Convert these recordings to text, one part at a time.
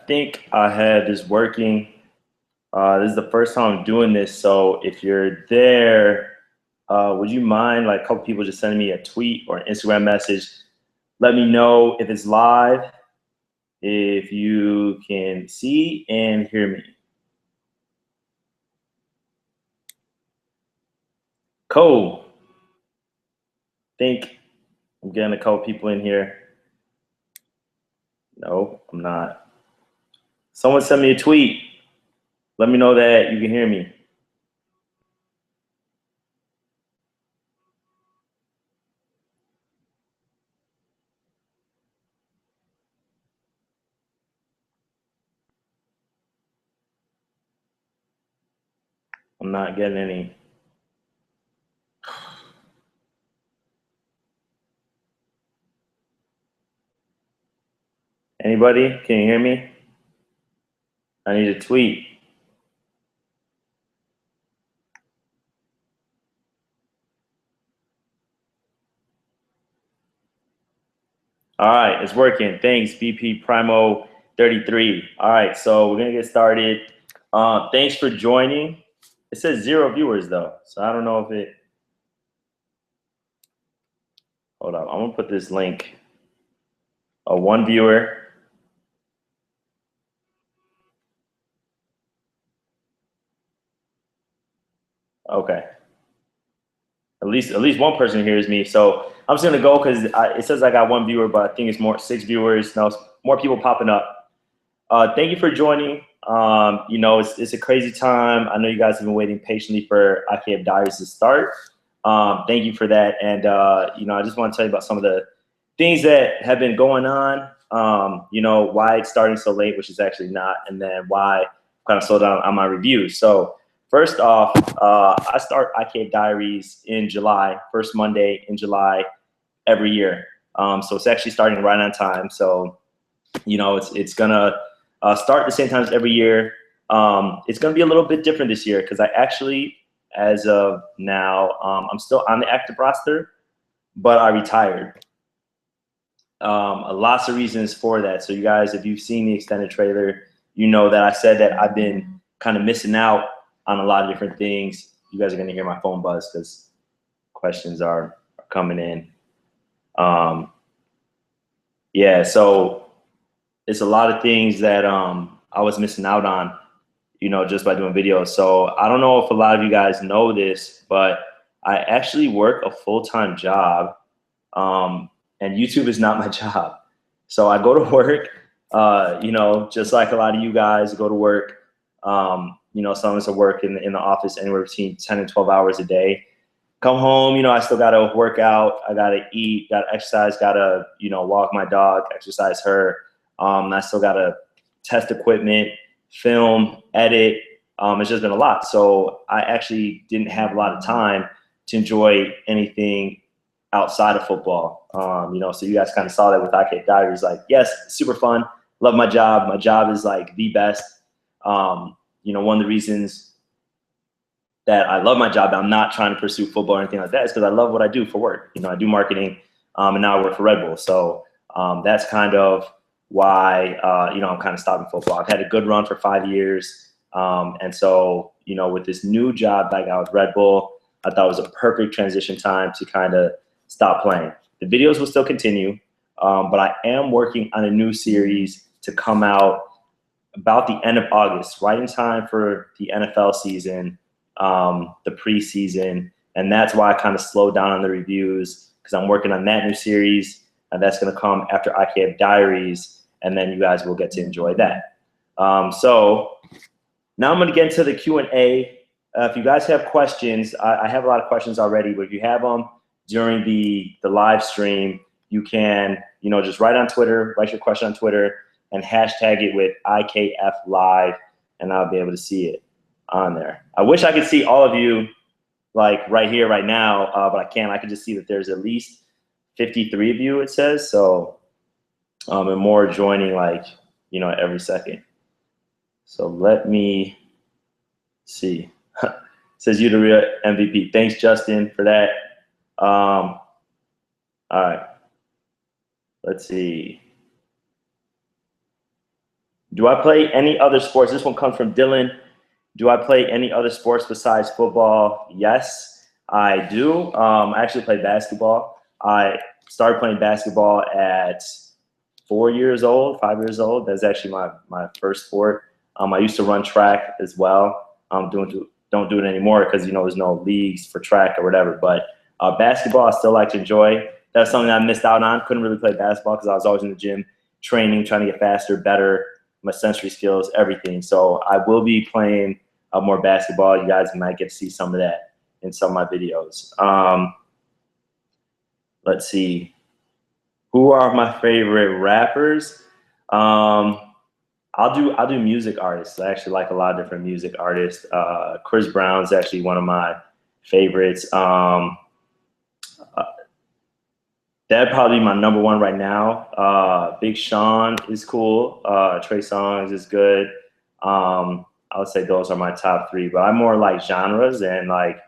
think I have this working. This is the first time I'm doing this, so if you're there, would you mind, like, a couple people just sending me a tweet or an Instagram message? Let me know if it's live, if you can see and hear me. Cool. Think I'm getting a couple people in here. No, I'm not. Someone send me a tweet. Let me know that you can hear me. I'm not getting any. Anybody? Can you hear me? I need a tweet. All right, it's working. Thanks, BP Primo 33. All right, so we're gonna get started. Thanks for joining. It says 0 viewers though, so I don't know if it. Hold on, I'm gonna put this link. 1 viewer. Okay. At least one person hears me. So I'm just gonna go because it says I got 1 viewer, but I think it's more 6 viewers. Now more people popping up. Thank you for joining. You know, it's a crazy time. I know you guys have been waiting patiently for IKF Diaries to start. Thank you for that. And you know, I just want to tell you about some of the things that have been going on. You know, why it's starting so late, which is actually not, and then why I kind of slowed down on my reviews. So first off, I start IKF Diaries in July, first Monday in July every year. So it's actually starting right on time. So, you know, it's gonna start the same time as every year. It's gonna be a little bit different this year because I actually, as of now, I'm still on the active roster, but I retired. Lots of reasons for that. So you guys, if you've seen the extended trailer, you know that I said that I've been kind of missing out on a lot of different things. You guys are gonna hear my phone buzz because questions are coming in. Yeah, so it's a lot of things that I was missing out on, you know, just by doing videos. So I don't know if a lot of you guys know this, but I actually work a full-time job, and YouTube is not my job. So I go to work, you know, just like a lot of you guys go to work. You know, some of us are working in the office anywhere between 10 and 12 hours a day. Come home, you know, I still gotta work out, I gotta eat, gotta exercise, gotta, you know, walk my dog, exercise her. I still gotta test equipment, film, edit. It's just been a lot. So I actually didn't have a lot of time to enjoy anything outside of football. You know, so you guys kind of saw that with IKF Diaries. Like, yes, super fun, love my job. My job is like the best. You know, one of the reasons that I love my job, that I'm not trying to pursue football or anything like that, is because I love what I do for work. You know, I do marketing, and now I work for Red Bull. So that's kind of why, you know, I'm kind of stopping football. I've had a good run for 5 years. And so, you know, with this new job that I got with Red Bull, I thought it was a perfect transition time to kind of stop playing. The videos will still continue, but I am working on a new series to come out about the end of August, right in time for the NFL season, the preseason. And that's why I kind of slowed down on the reviews, because I'm working on that new series, and that's going to come after IKF Diaries, and then you guys will get to enjoy that. So now I'm going to get into the Q&A. If you guys have questions, I have a lot of questions already, but if you have them during the live stream, you can, you know, just write on Twitter, write your question on Twitter, and hashtag it with IKF Live, and I'll be able to see it on there. I wish I could see all of you, like right here, right now, but I can't. I can just see that there's at least 53 of you, it says. So, and more joining, like, you know, every second. So let me see. It says you the real MVP. Thanks, Justin, for that. All right. Let's see. Do I play any other sports? This one comes from Dylan. Do I play any other sports besides football? Yes, I do. I actually play basketball. I started playing basketball at 4 years old, 5 years old. That's actually my first sport. I used to run track as well. Don't do it anymore because, you know, there's no leagues for track or whatever. But basketball, I still like to enjoy. That's something I missed out on. Couldn't really play basketball because I was always in the gym training, trying to get faster, better, my sensory skills, everything. So I will be playing more basketball. You guys might get to see some of that in some of my videos. Let's see. Who are my favorite rappers? I'll do music artists. I actually like a lot of different music artists. Chris Brown's actually one of my favorites. That'd probably be my number one right now. Big Sean is cool. Trey Songz is good. I would say those are my top three, but I'm more like genres and like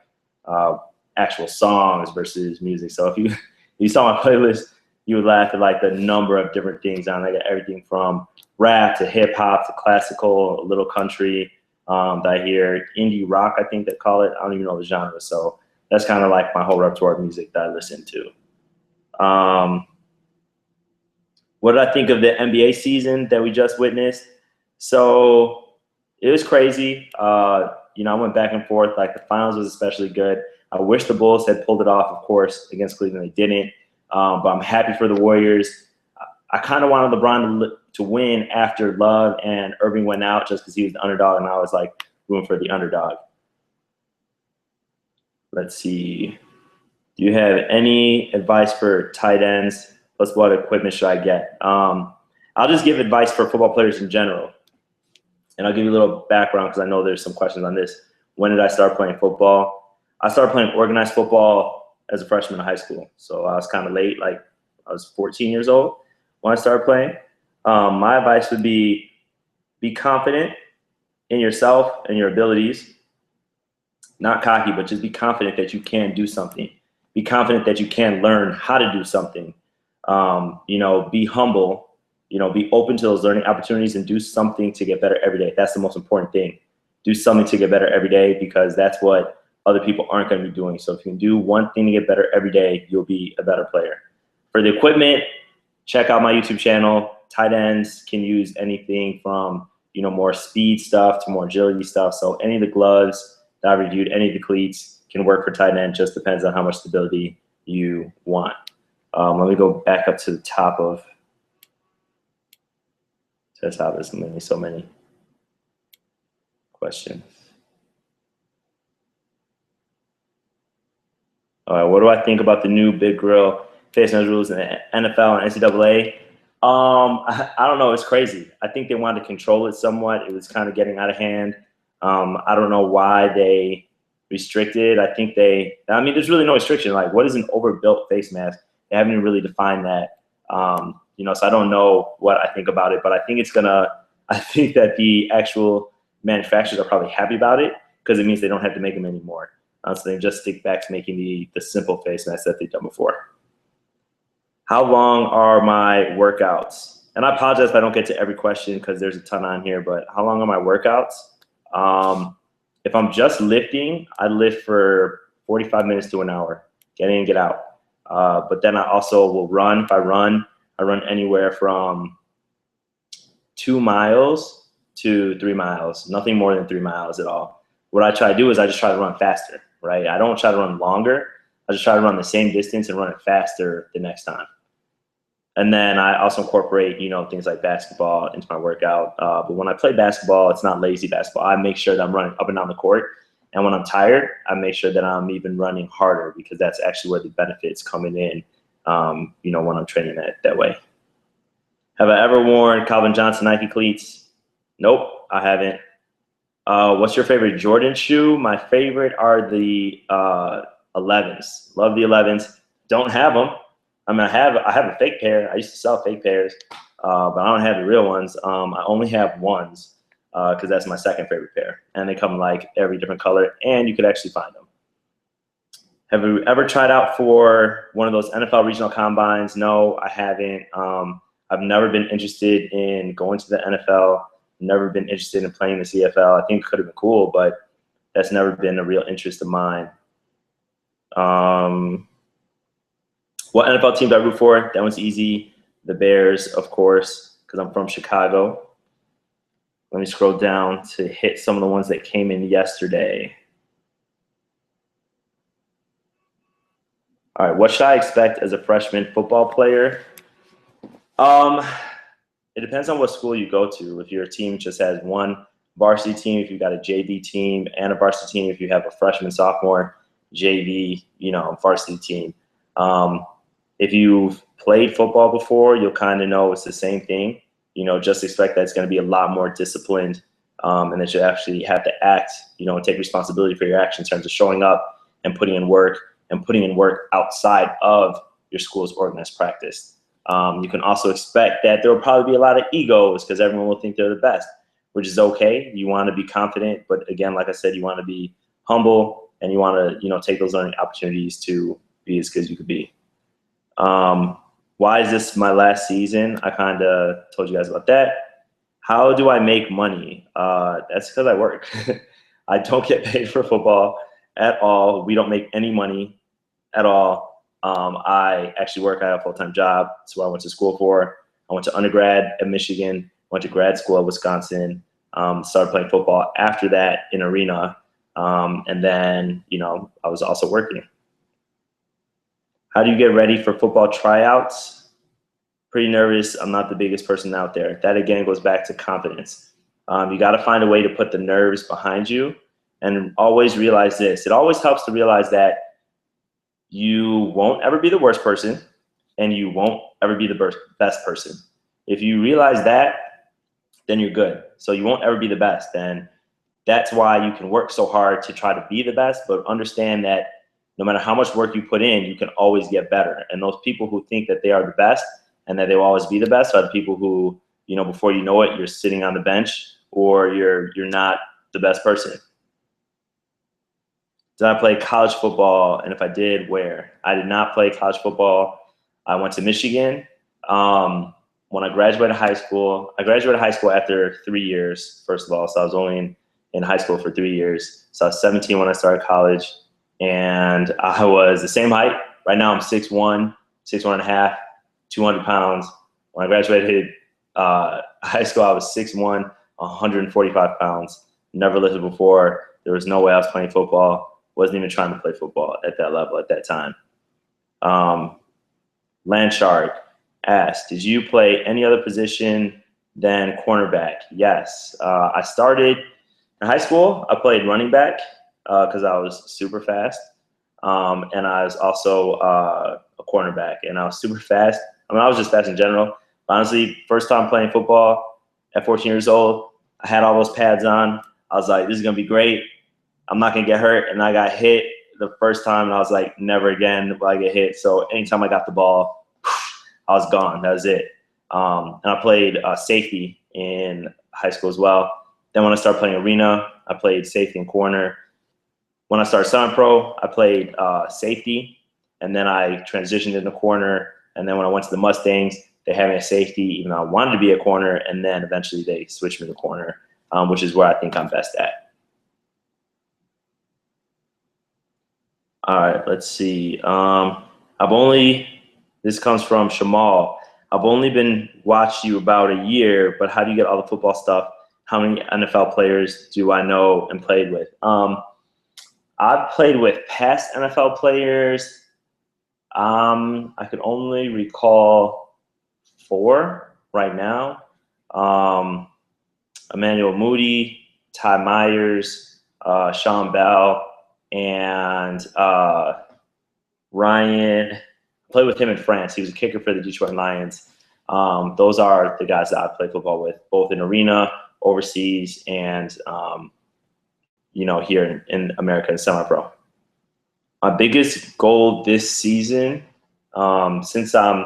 actual songs versus music. So if you saw my playlist, you would laugh at like the number of different things on. I got everything from rap to hip hop to classical, a little country that I hear, indie rock, I think they call it. I don't even know the genre. So that's kind of like my whole repertoire of music that I listen to. What did I think of the NBA season that we just witnessed? So it was crazy. You know, I went back and forth. Like the finals was especially good. I wish the Bulls had pulled it off, of course, against Cleveland. They didn't. But I'm happy for the Warriors. I kind of wanted LeBron to win after Love and Irving went out just because he was the underdog, and I was like rooting for the underdog. Let's see. Do you have any advice for tight ends? Plus, what equipment should I get? I'll just give advice for football players in general. And I'll give you a little background because I know there's some questions on this. When did I start playing football? I started playing organized football as a freshman in high school. So I was kind of late, like I was 14 years old when I started playing. My advice would be confident in yourself and your abilities. Not cocky, but just be confident that you can do something. Be confident that you can learn how to do something. You know, be humble. You know, be open to those learning opportunities and do something to get better every day. That's the most important thing. Do something to get better every day because that's what other people aren't going to be doing. So if you can do one thing to get better every day, you'll be a better player. For the equipment, check out my YouTube channel. Tight ends can use anything from, you know, more speed stuff to more agility stuff. So any of the gloves that I reviewed, any of the cleats can work for tight end. Just depends on how much stability you want. Let me go back up to the top of. That's how there's so many questions. All right, what do I think about the new big grill face mask rules in the NFL and NCAA? I don't know. It's crazy. I think they wanted to control it somewhat. It was kind of getting out of hand. I don't know why they restricted. I mean, there's really no restriction. Like, what is an overbuilt face mask? They haven't really defined that. You know, so I don't know what I think about it, but I think I think that the actual manufacturers are probably happy about it because it means they don't have to make them anymore. So they just stick back to making the simple face masks that they've done before. How long are my workouts? And I apologize if I don't get to every question because there's a ton on here, but how long are my workouts? If I'm just lifting, I lift for 45 minutes to an hour, get in, get out. But then I also will run. If I run anywhere from 2 miles to 3 miles, nothing more than 3 miles at all. What I try to do is I just try to run faster, right? I don't try to run longer. I just try to run the same distance and run it faster the next time. And then I also incorporate, you know, things like basketball into my workout. But when I play basketball, it's not lazy basketball. I make sure that I'm running up and down the court. And when I'm tired, I make sure that I'm even running harder because that's actually where the benefits coming in, you know, when I'm training that way. Have I ever worn Calvin Johnson Nike cleats? Nope, I haven't. What's your favorite Jordan shoe? My favorite are the 11s. Love the 11s. Don't have them. I mean, I have a fake pair. I used to sell fake pairs, but I don't have the real ones. I only have ones because that's my second favorite pair. And they come like every different color, and you could actually find them. Have you ever tried out for one of those NFL regional combines? No, I haven't. I've never been interested in going to the NFL. Never been interested in playing the CFL. I think it could have been cool, but that's never been a real interest of mine. What NFL team do I root for? That one's easy. The Bears, of course, because I'm from Chicago. Let me scroll down to hit some of the ones that came in yesterday. All right, what should I expect as a freshman football player? It depends on what school you go to. If your team just has one varsity team, if you've got a JV team and a varsity team, if you have a freshman, sophomore, JV, varsity team. If you've played football before, you'll kind of know it's the same thing. Just expect that it's going to be a lot more disciplined, and that you actually have to act, and take responsibility for your actions in terms of showing up and putting in work outside of your school's organized practice. You can also expect that there will probably be a lot of egos because everyone will think they're the best, which is okay. You want to be confident, but again, like I said, you want to be humble and you want to, take those learning opportunities to be as good as you could be. Why is this my last season? I kind of told you guys about that. How do I make money? That's because I work. I don't get paid for football at all. We don't make any money at all. I actually work. I have a full-time job. That's what I went to school for. I went to undergrad at Michigan, went to grad school at Wisconsin, started playing football after that in arena. And then, I was also working. How do you get ready for football tryouts? Pretty nervous. I'm not the biggest person out there. That, again, goes back to confidence. You got to find a way to put the nerves behind you and always realize this. It always helps to realize that you won't ever be the worst person and you won't ever be the best person. If you realize that, then you're good. So you won't ever be the best. And that's why you can work so hard to try to be the best, but understand that no matter how much work you put in, you can always get better. And those people who think that they are the best and that they will always be the best are the people who, before you know it, you're sitting on the bench or you're not the best person. Did I play college football? And if I did, where? I did not play college football. I went to Michigan. When I graduated high school after 3 years, first of all. So I was only in high school for 3 years. So I was 17 when I started college. And I was the same height. Right now I'm 6'1", 6'1.5", 200 pounds. When I graduated high school, I was 6'1", 145 pounds. Never lifted before. There was no way I was playing football. Wasn't even trying to play football at that level at that time. Landshark asked, did you play any other position than cornerback? Yes. I started in high school. I played running back because I was super fast. And I was also a cornerback, and I was super fast. I was just fast in general. Honestly, first time playing football at 14 years old, I had all those pads on. I was like, this is going to be great. I'm not going to get hurt. And I got hit the first time, and I was like, never again will I get hit. So anytime I got the ball, I was gone. That was it. And I played safety in high school as well. Then when I started playing arena, I played safety and corner. When I started semi-pro, I played safety, and then I transitioned into corner. And then when I went to the Mustangs, they had me at safety, even though I wanted to be a corner. And then eventually they switched me to corner, which is where I think I'm best at. All right, let's see. This comes from Shamal. I've only been watching you about a year, but how do you get all the football stuff? How many NFL players do I know and played with? I've played with past NFL players. I can only recall 4 right now. Emmanuel Moody, Ty Myers, Sean Bell, and Ryan. I played with him in France. He was a kicker for the Detroit Lions. Those are the guys that I play football with, both in arena, overseas, and here in America in semi-pro. My biggest goal this season, since I'm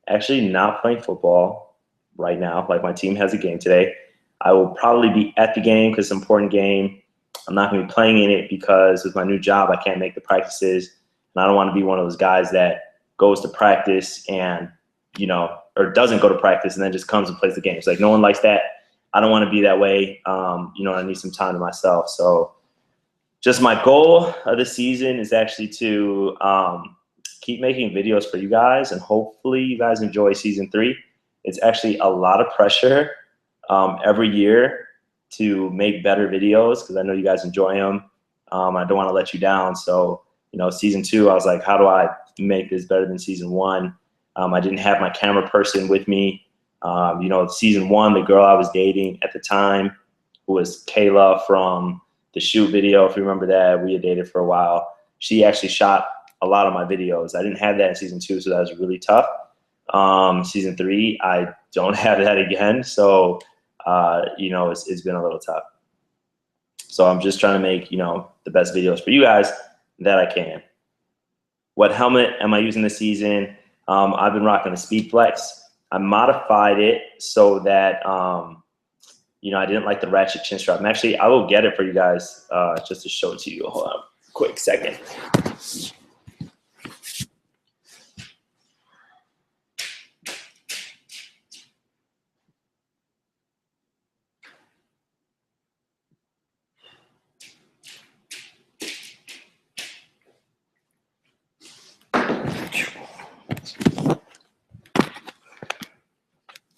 actually not playing football right now, like my team has a game today, I will probably be at the game because it's an important game. I'm not going to be playing in it because with my new job, I can't make the practices. And I don't want to be one of those guys that goes to practice and, or doesn't go to practice and then just comes and plays the game. It's like no one likes that. I don't want to be that way. I need some time to myself. So just my goal of the season is actually to keep making videos for you guys, and hopefully you guys enjoy season 3. It's actually a lot of pressure every year to make better videos because I know you guys enjoy them. I don't want to let you down. So, season 2, I was like, how do I make this better than season 1? I didn't have my camera person with me. Season 1, the girl I was dating at the time, who was Kayla from the shoot video, if you remember that, we had dated for a while. She actually shot a lot of my videos. I didn't have that in season 2, so that was really tough. Season 3, I don't have that again. So, it's been a little tough. So I'm just trying to make, the best videos for you guys that I can. What helmet am I using this season? I've been rocking the Speed Flex. I modified it so that, I didn't like the ratchet chin strap. And actually, I will get it for you guys just to show it to you. Hold on a quick second.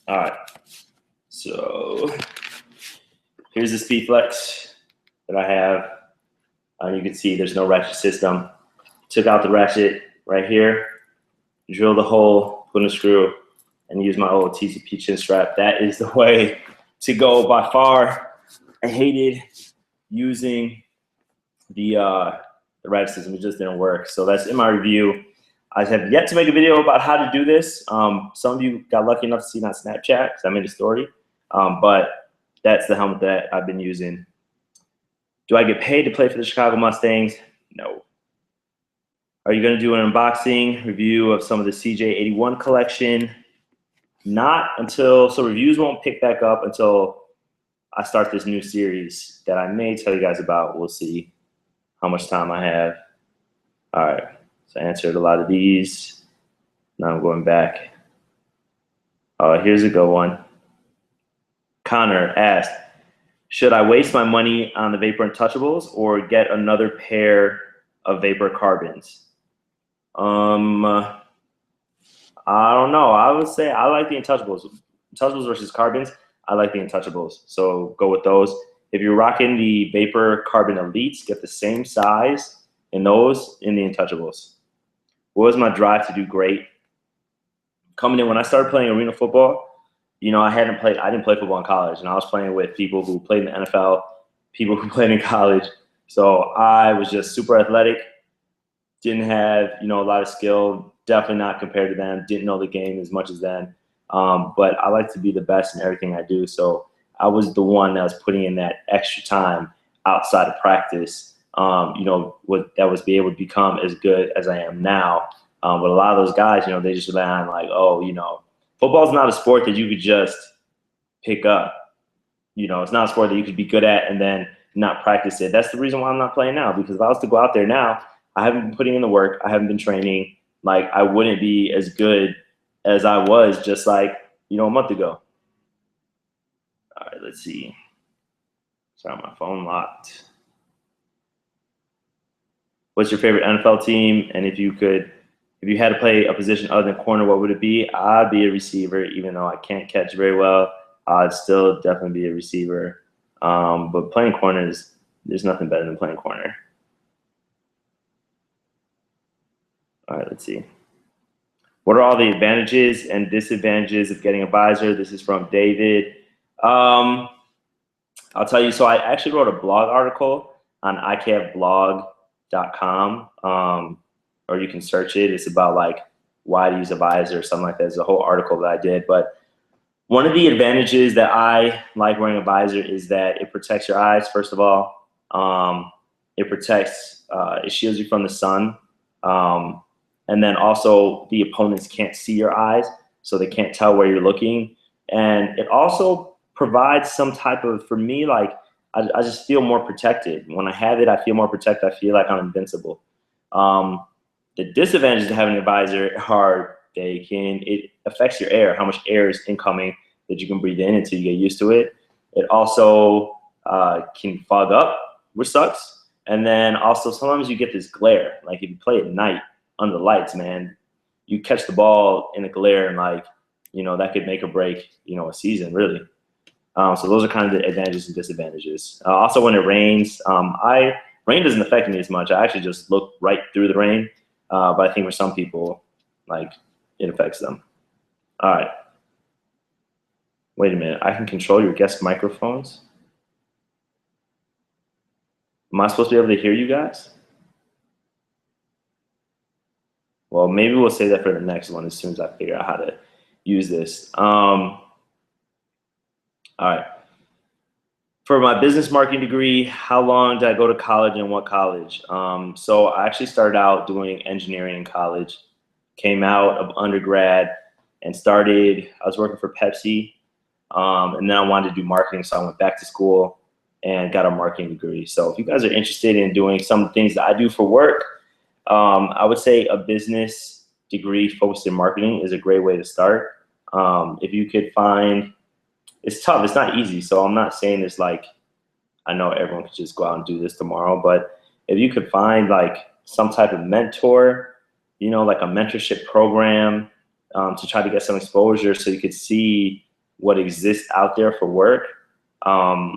All right, so here's the Speed Flex that I have. You can see there's no ratchet system. Took out the ratchet right here, drilled a hole, put in a screw, and use my old TCP chin strap. That is the way to go by far. I hated using the ratchet system. It just didn't work. So that's in my review. I have yet to make a video about how to do this. Some of you got lucky enough to see it on Snapchat because I made a story. But that's the helmet that I've been using. Do I get paid to play for the Chicago Mustangs? No. Are you going to do an unboxing review of some of the CJ81 collection? Not until, so reviews won't pick back up until I start this new series that I may tell you guys about. We'll see how much time I have. All right. So I answered a lot of these. Now I'm going back. Here's a good one. Connor asked, should I waste my money on the Vapor Untouchables or get another pair of Vapor Carbons? I don't know. I would say I like the Untouchables. Untouchables versus Carbons, I like the Untouchables. So go with those. If you're rocking the Vapor Carbon Elites, get the same size in those in the Untouchables. What was my drive to do great? Coming in, when I started playing arena football, I didn't play football in college, and I was playing with people who played in the NFL, people who played in college. So I was just super athletic, didn't have, a lot of skill, definitely not compared to them, didn't know the game as much as them. But I like to be the best in everything I do. So I was the one that was putting in that extra time outside of practice, that was be able to become as good as I am now. But a lot of those guys, they just rely on like, football's not a sport that you could just pick up. It's not a sport that you could be good at and then not practice it. That's the reason why I'm not playing now, because if I was to go out there now, I haven't been putting in the work. I haven't been training. Like, I wouldn't be as good as I was just like, a month ago. All right, let's see. Sorry, my phone locked. What's your favorite NFL team? And if you had to play a position other than corner, what would it be? I'd be a receiver, even though I can't catch very well. I'd still definitely be a receiver. But playing corners, there's nothing better than playing corner. All right, let's see. What are all the advantages and disadvantages of getting a visor? This is from David. I'll tell you, so I actually wrote a blog article on IKFblog.com, or you can search it. It's about like why to use a visor or something like that. There's a whole article that I did. But one of the advantages that I like wearing a visor is that it protects your eyes, first of all. It shields you from the sun. And then also the opponents can't see your eyes, so they can't tell where you're looking. And it also provides some type of, for me, like, I just feel more protected. When I have it, I feel more protected. I feel like I'm invincible. The disadvantages of having a visor are it affects your air, how much air is incoming that you can breathe in until you get used to it. It also can fog up, which sucks. And then also sometimes you get this glare. Like if you play at night under the lights, man, you catch the ball in a glare and like, that could make or break, a season really. So those are kind of the advantages and disadvantages. Also when it rains, rain doesn't affect me as much. I actually just look right through the rain. But I think for some people, like it affects them. All right. Wait a minute. I can control your guest microphones. Am I supposed to be able to hear you guys? Well, maybe we'll save that for the next one as soon as I figure out how to use this. All right. For my business marketing degree, how long did I go to college and what college? So I actually started out doing engineering in college, came out of undergrad and I was working for Pepsi. And then I wanted to do marketing. So I went back to school and got a marketing degree. So if you guys are interested in doing some of the things that I do for work, I would say a business degree focused in marketing is a great way to start. If you could find, it's tough, it's not easy. So I'm not saying it's like, I know everyone could just go out and do this tomorrow, but if you could find like some type of mentor, like a mentorship program to try to get some exposure so you could see what exists out there for work, that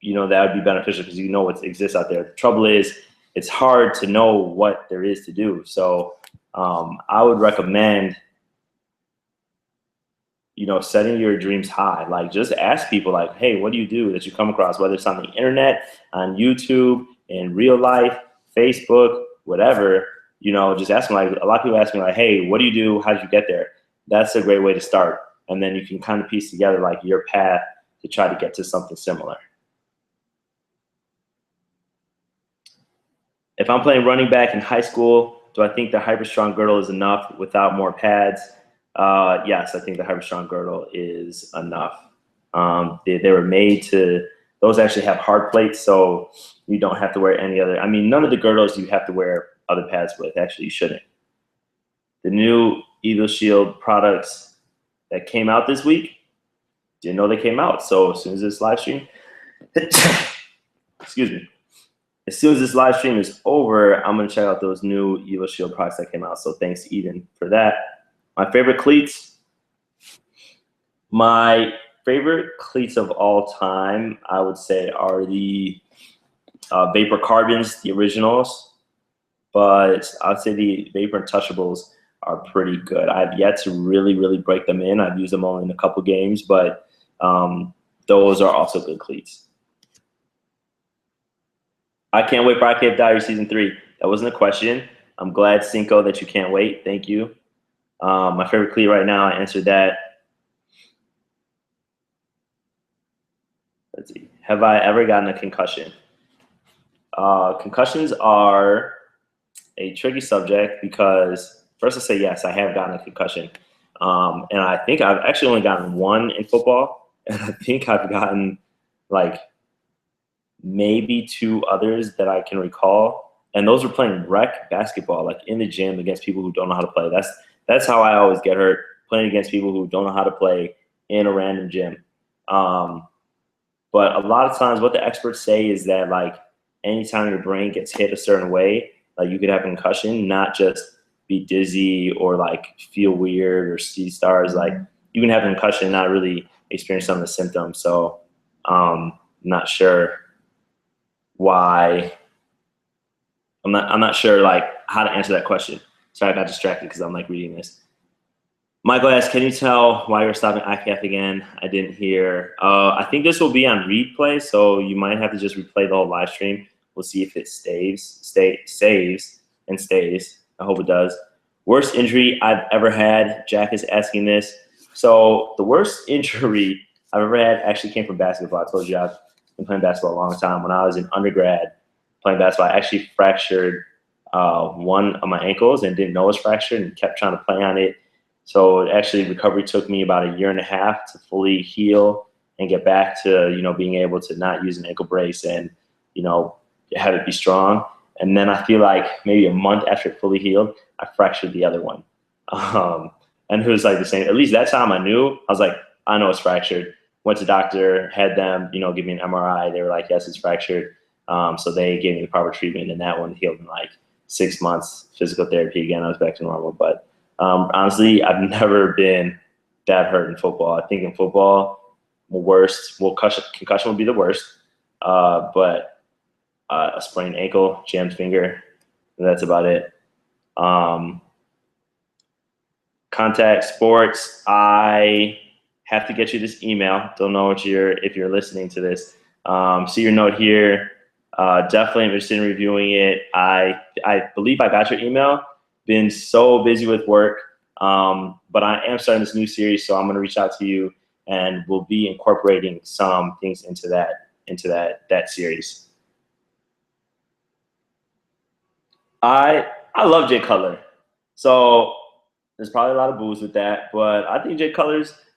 would be beneficial because what exists out there. The trouble is, it's hard to know what there is to do. So I would recommend, setting your dreams high. Like just ask people like, hey, what do you do that you come across, whether it's on the internet, on YouTube, in real life, Facebook, whatever, just ask them. Like a lot of people ask me like, hey, what do you do? How did you get there? That's a great way to start. And then you can kind of piece together like your path to try to get to something similar. If I'm playing running back in high school, do I think the hyper-strong girdle is enough without more pads? Yes, I think the hyper-strong girdle is enough. They were made to, those actually have hard plates, so you don't have to wear any other, none of the girdles you have to wear other pads with. Actually, you shouldn't. The new Eagle Shield products that came out this week, didn't know they came out. So as soon as this live stream, excuse me. As soon as this live stream is over, I'm going to check out those new Evo Shield products that came out. So thanks, Eden, for that. My favorite cleats. My favorite cleats of all time, I would say, are the Vapor Carbons, the originals. But I would say the Vapor Untouchables are pretty good. I've yet to really, really break them in. I've used them only in a couple games, but those are also good cleats. I can't wait for IKF Diary Season 3. That wasn't a question. I'm glad, Cinco, that you can't wait. Thank you. My favorite cleat right now, I answered that. Let's see. Have I ever gotten a concussion? Concussions are a tricky subject because first I say yes, I have gotten a concussion. And I think I've actually only gotten one in football. And I think I've gotten like maybe two others that I can recall. And those were playing rec basketball, like in the gym against people who don't know how to play. That's how I always get hurt, playing against people who don't know how to play in a random gym. But a lot of times what the experts say is that like anytime your brain gets hit a certain way, like you could have a concussion, not just be dizzy or like feel weird or see stars. Like you can have a concussion and not really experience some of the symptoms. So not sure why. I'm not sure like how to answer that question. Sorry, I got distracted because I'm like reading this. Michael asks, can you tell why you're stopping IKF again? I didn't hear. I think this will be on replay, so you might have to just replay the whole live stream. We'll see if it saves and stays. I hope it does. Worst injury I've ever had. Jack is asking this. So the worst injury I've ever had actually came from basketball. I told you I've been playing basketball a long time. When I was in undergrad playing basketball, I actually fractured one of my ankles and didn't know it was fractured and kept trying to play on it. So actually recovery took me about 1.5 years to fully heal and get back to, being able to not use an ankle brace and, have it be strong. And then I feel like maybe a month after it fully healed, I fractured the other one. And it was like the same, at least that time I knew, I was like, I know it's fractured. went to doctor, had them, give me an MRI. They were like, yes, it's fractured. So they gave me the proper treatment, and that one healed in like 6 months. Physical therapy again, I was back to normal. But honestly, I've never been that hurt in football. I think in football, concussion would be the worst. But a sprained ankle, jammed finger, that's about it. Contact sports. I have to get you this email. Don't know if you're listening to this. See your note here. Definitely interested in reviewing it. I believe I got your email. Been so busy with work, but I am starting this new series, so I'm going to reach out to you, and we'll be incorporating some things into that series. I love Jay Cutler, so there's probably a lot of boos with that, but I think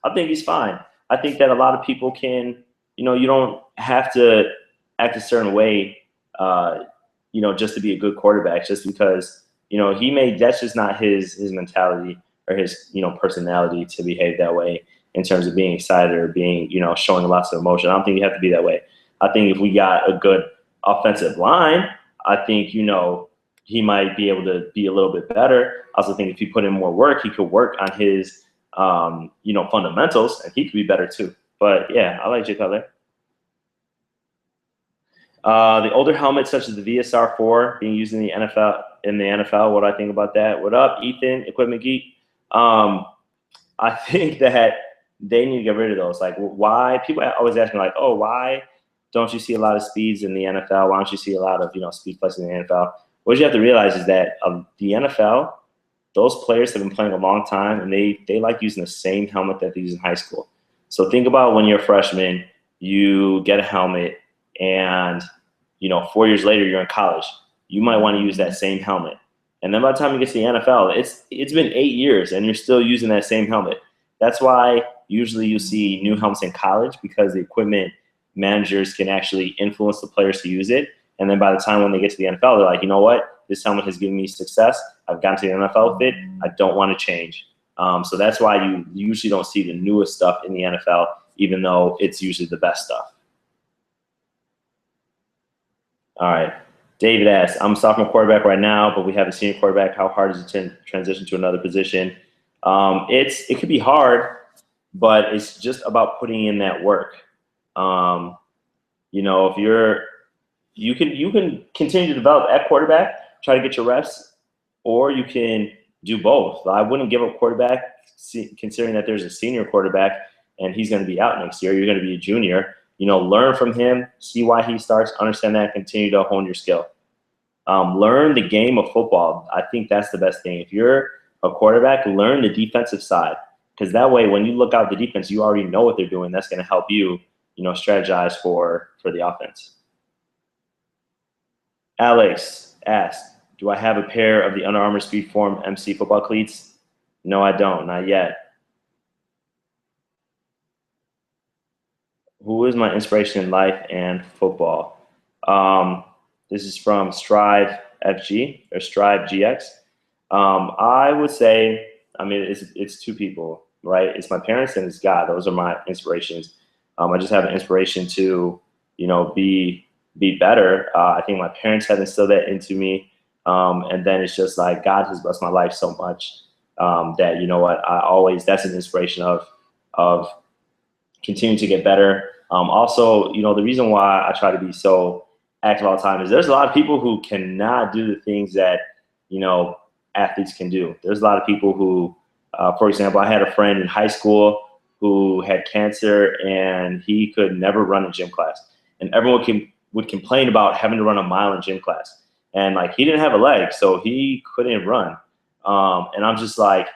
I think he's fine. I think that a lot of people can, you don't have to act a certain way, just to be a good quarterback, just because, that's just not his mentality or his, personality to behave that way in terms of being excited or being, showing lots of emotion. I don't think you have to be that way. I think if we got a good offensive line, I think, he might be able to be a little bit better. I also think if he put in more work, he could work on his, fundamentals, and he could be better too. But yeah, I like Jay Cutler. The older helmets, such as the VSR4, being used in the NFL. What do I think about that? What up, Ethan, Equipment Geek? I think that they need to get rid of those. Like, why? People always ask me, like, oh, why don't you see a lot of speeds in the NFL? Why don't you see a lot of speed plus in the NFL? What you have to realize is that the NFL, those players have been playing a long time, and they like using the same helmet that they use in high school. So think about when you're a freshman, you get a helmet, and 4 years later you're in college. You might want to use that same helmet, and then by the time you get to the NFL, it's been 8 years, and you're still using that same helmet. That's why usually you see new helmets in college, because the equipment managers can actually influence the players to use it. And then by the time when they get to the NFL, they're like, you know what? This helmet has given me success. I've gotten to the NFL fit. I don't want to change. So that's why you usually don't see the newest stuff in the NFL, even though it's usually the best stuff. All right. David asks, I'm a sophomore quarterback right now, but we have a senior quarterback. How hard is it to transition to another position? It could be hard, but it's just about putting in that work. If you can continue to develop at quarterback, try to get your reps, or you can do both. I wouldn't give up quarterback, considering that there's a senior quarterback and he's going to be out next year. You're going to be a junior. Learn from him, see why he starts, understand that, continue to hone your skill. Learn the game of football. I think that's the best thing. If you're a quarterback, learn the defensive side, because that way when you look out the defense, you already know what they're doing. That's going to help you, strategize for the offense. Alex asked, do I have a pair of the Under Armour Speedform MC football cleats? No, I don't. Not yet. Who is my inspiration in life and football? This is from Strive FG or Strive GX. I would say, it's two people, right? It's my parents and it's God. Those are my inspirations. I just have an inspiration to, be better. I think my parents have instilled that into me. And then it's just like God has blessed my life so much that, that's an inspiration of continuing to get better. Also, the reason why I try to be so active all the time is there's a lot of people who cannot do the things that, athletes can do. There's a lot of people who, for example, I had a friend in high school who had cancer and he could never run a gym class. And everyone would complain about having to run a mile in gym class. And like, he didn't have a leg, so he couldn't run. And I'm just like,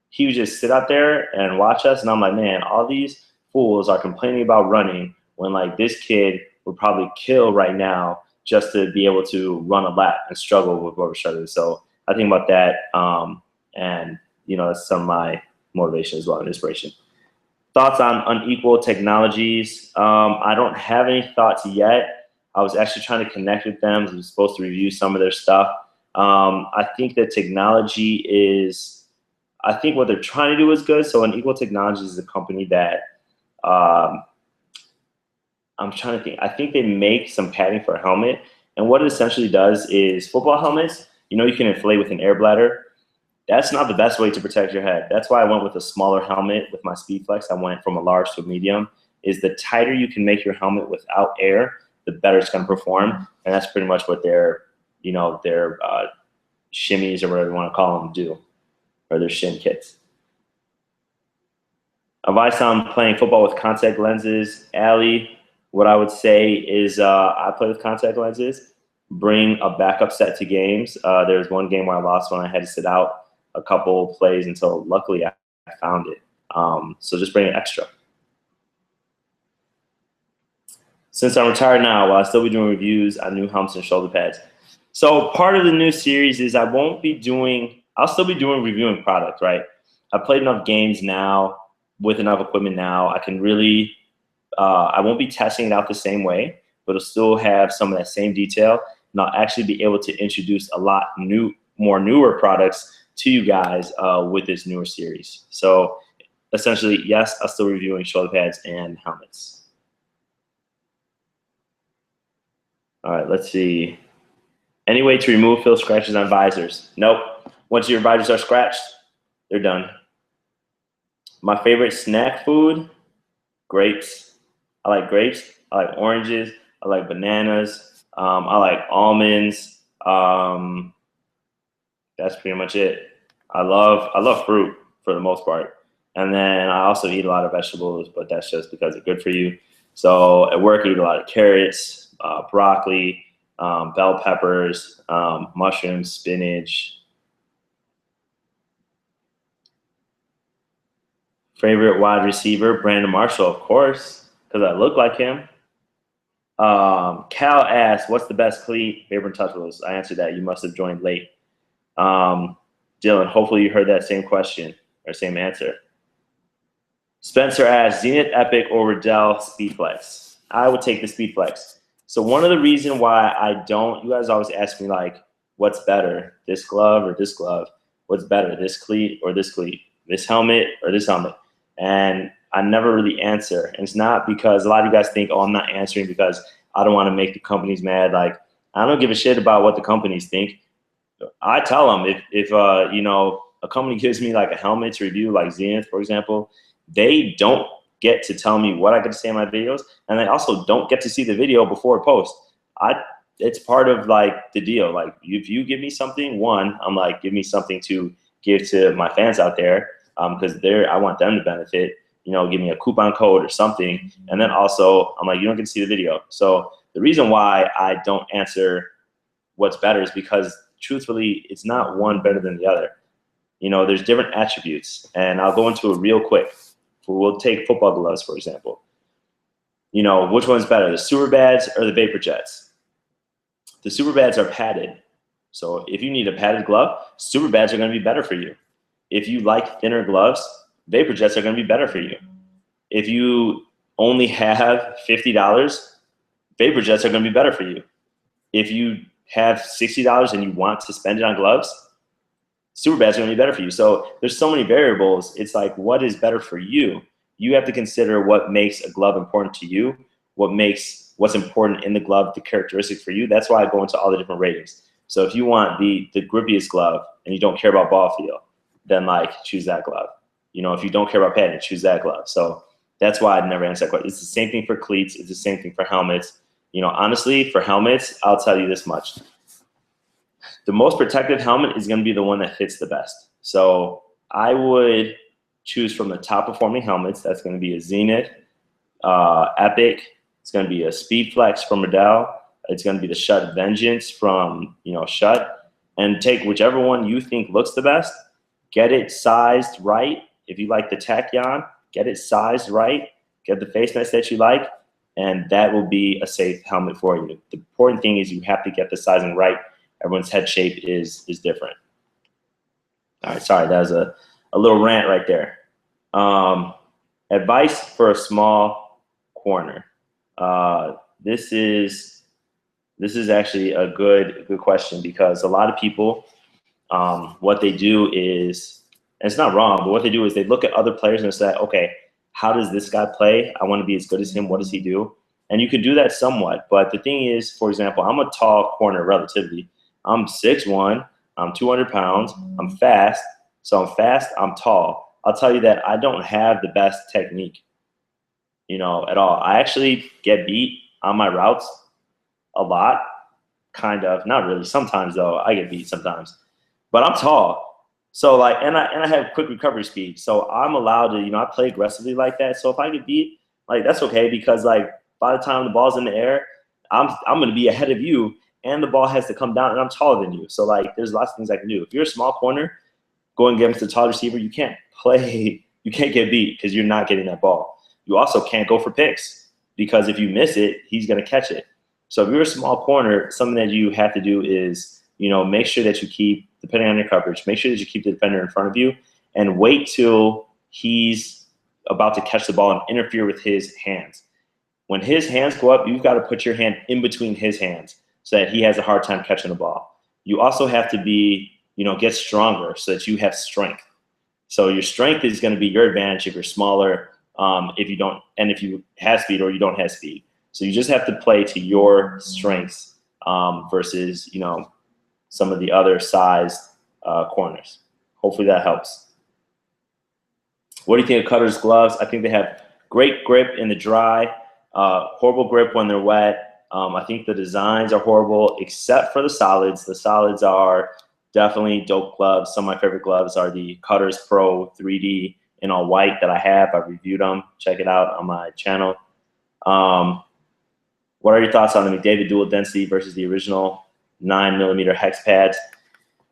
he would just sit out there and watch us. And I'm like, man, all these fools are complaining about running when like this kid would probably kill right now just to be able to run a lap and struggle with what we're struggling. So I think about that. And that's some of my motivation as well and inspiration. Thoughts on unequal technologies. I don't have any thoughts yet. I was actually trying to connect with them. I was supposed to review some of their stuff. I think that I think what they're trying to do is good. So Unequal Technologies is a company that I'm trying to think. I think they make some padding for a helmet. And what it essentially does is football helmets, you can inflate with an air bladder. That's not the best way to protect your head. That's why I went with a smaller helmet with my SpeedFlex. I went from a large to a medium. Is the tighter you can make your helmet without air, the better it's going to perform. And that's pretty much what their shimmies or whatever you want to call them do, or their shin kits. Advice on playing football with contact lenses. Allie, what I would say is I play with contact lenses. Bring a backup set to games. There was one game where I lost one. I had to sit out a couple plays until luckily I found it. So just bring an extra. Since I'm retired now, will I still be doing reviews on new helmets and shoulder pads? So part of the new series is I'll still be doing reviewing product, right? I've played enough games now with enough equipment now. I can really, I won't be testing it out the same way, but it'll still have some of that same detail. And I'll actually be able to introduce a lot more newer products to you guys with this newer series. So essentially, yes, I'm still reviewing shoulder pads and helmets. All right, let's see. Any way to remove fill scratches on visors? Nope. Once your visors are scratched, they're done. My favorite snack food, grapes. I like grapes. I like oranges. I like bananas. I like almonds. That's pretty much it. I love fruit for the most part. And then I also eat a lot of vegetables, but that's just because they're good for you. So at work, I eat a lot of carrots, broccoli, bell peppers, mushrooms, spinach. Favorite wide receiver, Brandon Marshall, of course, because I look like him. Cal asked, what's the best cleat, favorite touchables? I answered that. You must have joined late. Dylan, hopefully you heard that same question or same answer. Spencer asked, Zenith Epic or Riddell SpeedFlex? I would take the SpeedFlex. So one of the reasons why you guys always ask me like, what's better, this glove or this glove? What's better, this cleat or this cleat? This helmet or this helmet? And I never really answer. And it's not because a lot of you guys think, oh, I'm not answering because I don't want to make the companies mad. Like, I don't give a shit about what the companies think. I tell them if a company gives me like a helmet to review, like Zenith, for example, they don't get to tell me what I get to say in my videos, and they also don't get to see the video before it posts. It's part of like the deal. Like if you give me something, I'm like, give me something to give to my fans out there, because I want them to benefit. Give me a coupon code or something, and then also I'm like, you don't get to see the video. So the reason why I don't answer what's better is because truthfully, it's not one better than the other. There's different attributes, and I'll go into it real quick. We'll take football gloves, for example. Which one's better, the Super Bads or the Vapor Jets? The Super Bads are padded. So if you need a padded glove, Super Bads are going to be better for you. If you like thinner gloves, Vapor Jets are going to be better for you. If you only have $50, Vapor Jets are going to be better for you. If you have $60 and you want to spend it on gloves, Super Bads are going to be better for you. So there's so many variables. It's like, what is better for you? You have to consider what makes a glove important to you, what's important in the glove, the characteristics for you. That's why I go into all the different ratings. So if you want the grippiest glove and you don't care about ball feel, then like choose that glove. If you don't care about padding, choose that glove. So that's why I'd never answer that question. It's the same thing for cleats. It's the same thing for helmets. Honestly, for helmets, I'll tell you this much. The most protective helmet is going to be the one that fits the best. So I would choose from the top performing helmets. That's going to be a Zenith, Epic. It's going to be a SpeedFlex from Riddell. It's going to be the Shutt Vengeance from Shutt. And take whichever one you think looks the best. Get it sized right. If you like the Tachyon, get it sized right. Get the face mask that you like, and that will be a safe helmet for you. The important thing is you have to get the sizing right. Everyone's head shape is different. All right, sorry, that was a little rant right there. Advice for a small corner. This is actually a good question, because a lot of people, what they do is, and it's not wrong, but what they do is they look at other players and say, okay, how does this guy play? I want to be as good as him. What does he do? And you can do that somewhat. But the thing is, for example, I'm a tall corner relatively. I'm 6'1", I'm 200 pounds, I'm fast. So I'm fast, I'm tall. I'll tell you that I don't have the best technique, you know, at all. I actually get beat on my routes a lot, kind of. Not really. Sometimes, though, I get beat sometimes. But I'm tall. So, like, and I have quick recovery speed. So I'm allowed to, you know, I play aggressively like that. So if I get beat, like, that's okay because, like, by the time the ball's in the air, I'm going to be ahead of you, and the ball has to come down, and I'm taller than you. So, like, there's lots of things I can do. If you're a small corner, going against the tall receiver, you can't get beat because you're not getting that ball. You also can't go for picks because if you miss it, he's going to catch it. So if you're a small corner, something that you have to do is, you know, make sure that you keep, depending on your coverage, make sure that you keep the defender in front of you and wait till he's about to catch the ball and interfere with his hands. When his hands go up, you've got to put your hand in between his hands so that he has a hard time catching the ball. You also have to be, you know, get stronger so that you have strength. So your strength is going to be your advantage if you're smaller, if you don't, and if you have speed or you don't have speed. So you just have to play to your strengths versus, you know, some of the other sized corners. Hopefully that helps. What do you think of Cutter's gloves? I think they have great grip in the dry, horrible grip when they're wet. I think the designs are horrible except for the solids. The solids are definitely dope gloves. Some of my favorite gloves are the Cutters Pro 3D in all white that I have. I've reviewed them. Check it out on my channel. What are your thoughts on the McDavid dual density versus the original 9mm hex pads?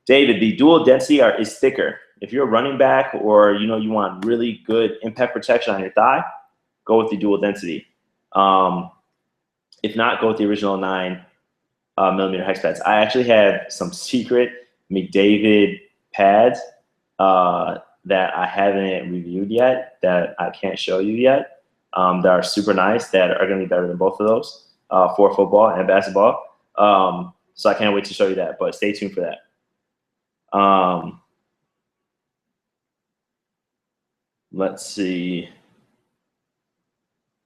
David, the dual density is thicker. If you're a running back or, you know, you want really good impact protection on your thigh, go with the dual density. If not, go with the original 9mm hex pads. I actually have some secret McDavid pads that I haven't reviewed yet, that I can't show you yet, that are super nice, that are going to be better than both of those for football and basketball. So I can't wait to show you that, but stay tuned for that. Let's see.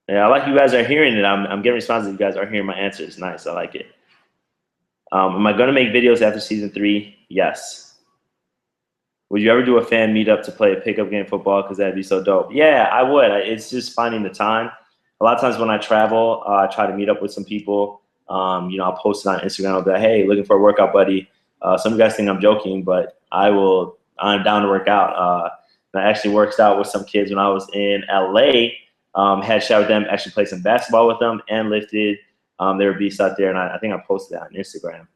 Yeah, I like you guys are hearing it. I'm getting responses. You guys are hearing my answers. Nice. I like it. Am I going to make videos after season 3? Yes. Would you ever do a fan meetup to play a pickup game football? Because that'd be so dope. Yeah, I would. It's just finding the time. A lot of times when I travel, I try to meet up with some people. You know, I'll post it on Instagram. I'll be like, hey, looking for a workout buddy. Some of you guys think I'm joking, but I'm down to work out. I actually worked out with some kids when I was in LA. Had chat with them, actually played some basketball with them and lifted. They were beasts out there, and I think I posted that on Instagram.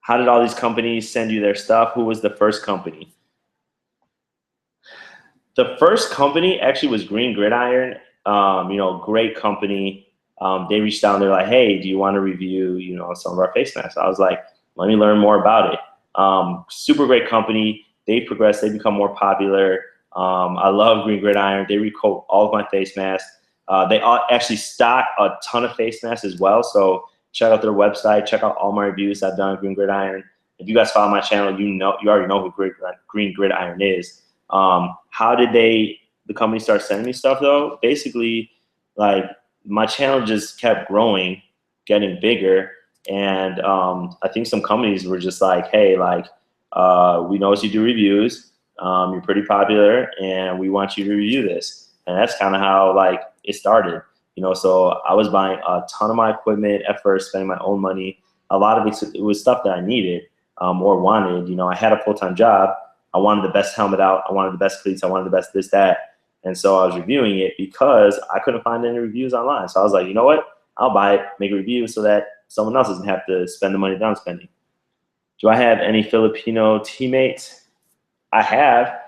How did all these companies send you their stuff? Who was the first company? The first company actually was Green Gridiron. You know, great company. They reached out and they're like, hey, do you want to review, you know, some of our face masks? I was like, let me learn more about it. Super great company. They progressed. They become more popular. I love Green Gridiron. They recoat all of my face masks. They actually stock a ton of face masks as well. So check out their website. Check out all my reviews I've done on Green Gridiron. If you guys follow my channel, you already know who Green Gridiron is. How did the company start sending me stuff though? Basically, like my channel just kept growing, getting bigger. And I think some companies were just like, hey, like, we noticed you do reviews. You're pretty popular and we want you to review this. And that's kind of how like it started, you know. So I was buying a ton of my equipment at first, spending my own money. A lot of it was stuff that I needed or wanted. You know, I had a full-time job. I wanted the best helmet out. I wanted the best cleats. I wanted the best this, that. And so I was reviewing it because I couldn't find any reviews online. So I was like, you know what? I'll buy it, make a review so that someone else doesn't have to spend the money that I'm spending. Do I have any Filipino teammates? I have.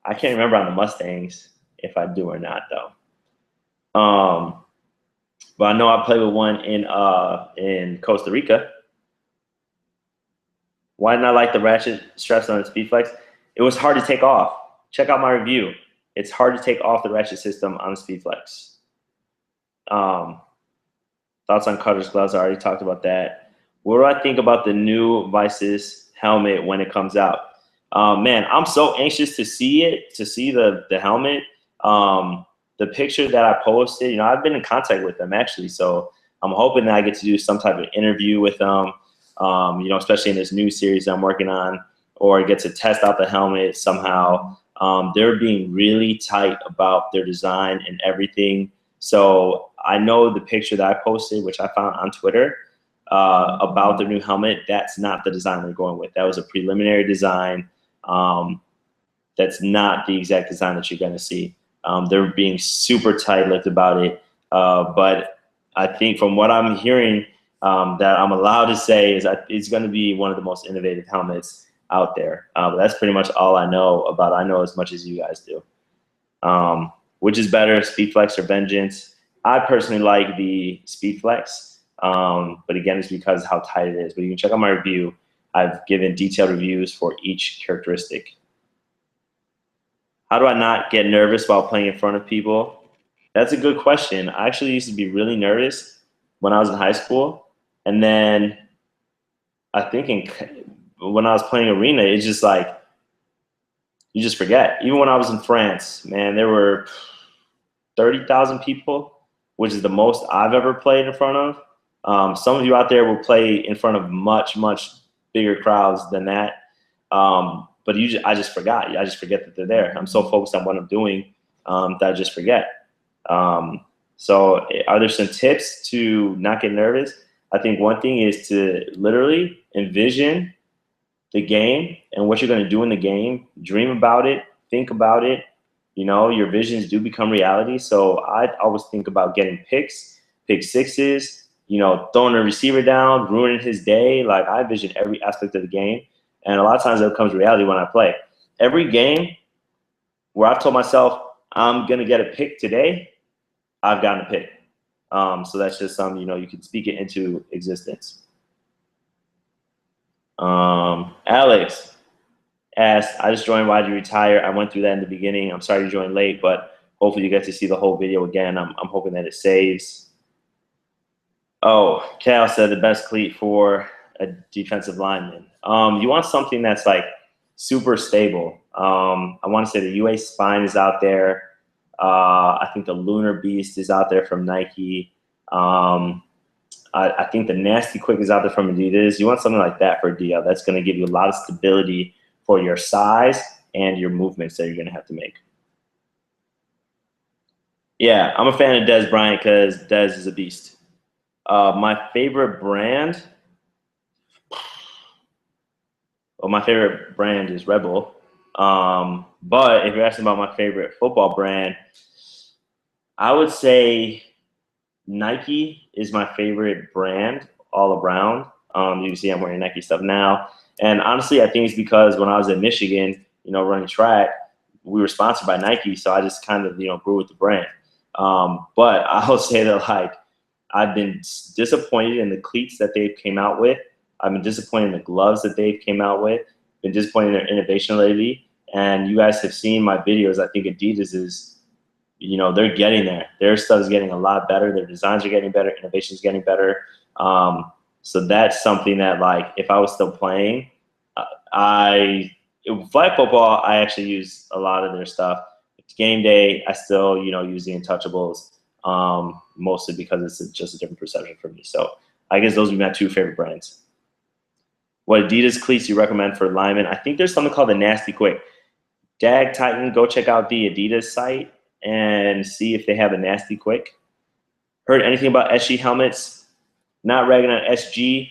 I can't remember on the Mustangs if I do or not though. But I know I played with one in Costa Rica. Why didn't I like the ratchet straps on the SpeedFlex? It was hard to take off. Check out my review. It's hard to take off the ratchet system on the SpeedFlex. Thoughts on Cutter's gloves? I already talked about that. What do I think about the new Visors helmet when it comes out? Man, I'm so anxious to see it, to see the helmet. the picture that I posted, you know, I've been in contact with them actually. So I'm hoping that I get to do some type of interview with them, you know, especially in this new series I'm working on, or get to test out the helmet somehow. They're being really tight about their design and everything. So I know the picture that I posted, which I found on Twitter, about the new helmet, that's not the design they're going with. That was a preliminary design. That's not the exact design that you're going to see. They're being super tight-lipped about it. But I think from what I'm hearing, that I'm allowed to say is that it's going to be one of the most innovative helmets out there. But that's pretty much all I know about it. I know as much as you guys do. Which is better, Speedflex or Vengeance? I personally like the Speedflex. But again, it's because of how tight it is. But you can check out my review. I've given detailed reviews for each characteristic. How do I not get nervous while playing in front of people? That's a good question. I actually used to be really nervous when I was in high school. And then I think when I was playing arena, it's just like, you just forget. Even when I was in France, man, there were 30,000 people, which is the most I've ever played in front of. Some of you out there will play in front of much, much bigger crowds than that. But I just forgot. I just forget that they're there. I'm so focused on what I'm doing that I just forget. So are there some tips to not get nervous? I think one thing is to literally envision the game and what you're going to do in the game. Dream about it. Think about it. You know, your visions do become reality. So I always think about getting picks, pick sixes, you know, throwing a receiver down, ruining his day. Like, I envision every aspect of the game. And a lot of times that becomes reality when I play. Every game where I've told myself I'm going to get a pick today, I've gotten a pick. So that's just something, you know, you can speak it into existence. Alex asked, I just joined, why did you retire? I went through that in the beginning. I'm sorry you joined late, but hopefully you get to see the whole video again. I'm hoping that it saves. Oh, Cal said the best cleat for a defensive lineman. You want something that's like super stable. I want to say the UA Spine is out there. I think the Lunar Beast is out there from Nike. I think the Nasty Quick is out there from Adidas. You want something like that for a DL. That's going to give you a lot of stability for your size and your movements that you're going to have to make. Yeah, I'm a fan of Dez Bryant because Dez is a beast. My favorite brand, well, my favorite brand is Red Bull. But if you're asking about my favorite football brand, I would say Nike is my favorite brand all around. You can see I'm wearing Nike stuff now. And honestly, I think it's because when I was in Michigan, you know, running track, we were sponsored by Nike. So I just kind of, you know, grew with the brand. But I'll say that, like, I've been disappointed in the cleats that they came out with. I've been disappointed in the gloves that they came out with. Been disappointed in their innovation lately. And you guys have seen my videos. I think Adidas is, you know, they're getting there. Their stuff is getting a lot better. Their designs are getting better. Innovation is getting better. So that's something that, like, if I was still playing, flag football, I actually use a lot of their stuff. It's game day. I still, you know, use the Untouchables, mostly because it's just a different perception for me. So I guess those would be my two favorite brands. What Adidas cleats you recommend for linemen? I think there's something called the Nasty Quick. Dag Titan, go check out the Adidas site and see if they have a Nasty Quick. Heard anything about SG helmets? Not ragging on SG,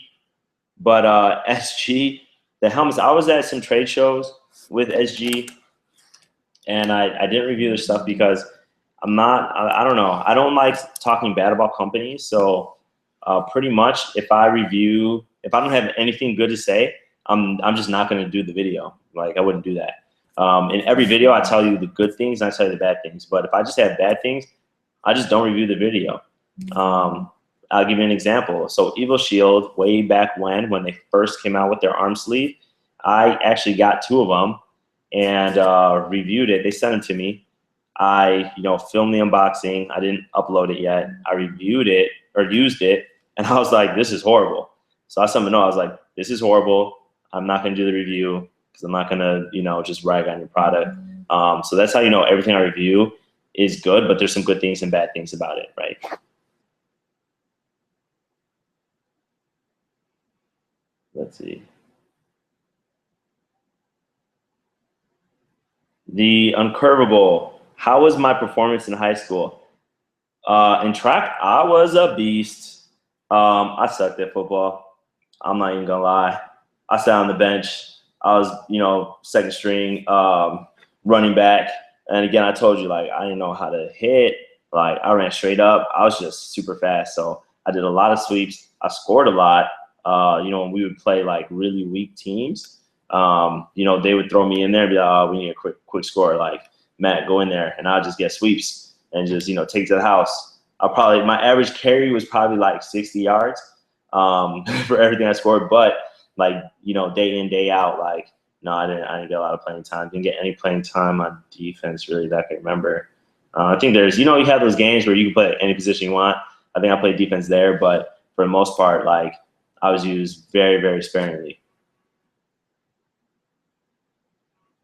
but SG, the helmets. I was at some trade shows with SG, and I didn't review their stuff because I don't know. I don't like talking bad about companies. So pretty much if I don't have anything good to say, I'm just not going to do the video. Like, I wouldn't do that. In every video, I tell you the good things and I tell you the bad things. But if I just have bad things, I just don't review the video. I'll give you an example. So Evil Shield, way back when they first came out with their arm sleeve, I actually got 2 of them and reviewed it. They sent them to me. I, you know, filmed the unboxing. I didn't upload it yet. I reviewed it or used it, and I was like, this is horrible. So I sent them to know. I was like, this is horrible. I'm not going to do the review because I'm not going to, you know, just rag on your product. So that's how you know everything I review is good, but there's some good things and bad things about it, right? Let's see. The uncurvable. How was my performance in high school? In track, I was a beast. I sucked at football. I'm not even gonna lie. I sat on the bench. I was, second string, running back. And again, I told you, like, I didn't know how to hit. Like, I ran straight up. I was just super fast. So I did a lot of sweeps. I scored a lot. When we would play like really weak teams, they would throw me in there and be like, oh, we need a quick score. Like, Matt, go in there. And I'll just get sweeps and just, take it to the house. My average carry was probably like 60 yards for everything I scored. But like, day in, day out, like, no, I didn't get a lot of playing time. Didn't get any playing time on defense really that I can remember. I think there's, you have those games where you can play any position you want. I think I played defense there, but for the most part, like, I was used very, very sparingly.